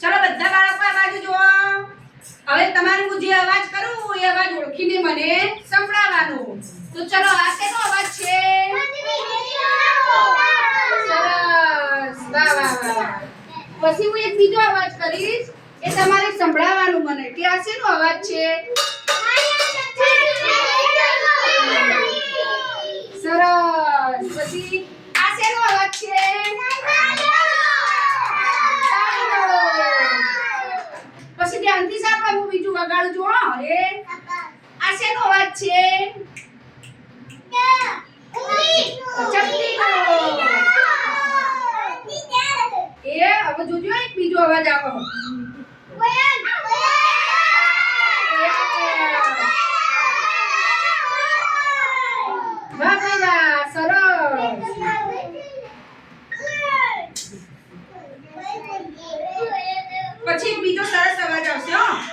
ચલો બધા બાળકો આ બાજુ જુઓ. હવે તમારે હું જે અવાજ કરું એ અવાજ ઓળખીને મને સંભળાવવાનો. તો ચલો આ શેનો અવાજ છે? સરસ. વાહ વાહ વાહ. પછી હું એક બીજો અવાજ કરીશ એ તમારે સંભળાવવાનું મને કે આ શેનો અવાજ છે? સરસ. પછી આ શેનો અવાજ છે? પછી ધ્યાનથી સાંભળો, હું બીજું વગાડું છું. એ આ શેનો અવાજ છે? ચકલીનો. એ હવે જોજો એક બીજો અવાજ આવો. વાહ વાહ સરસ. પછી બીજો સરસ અવાજ આવશે.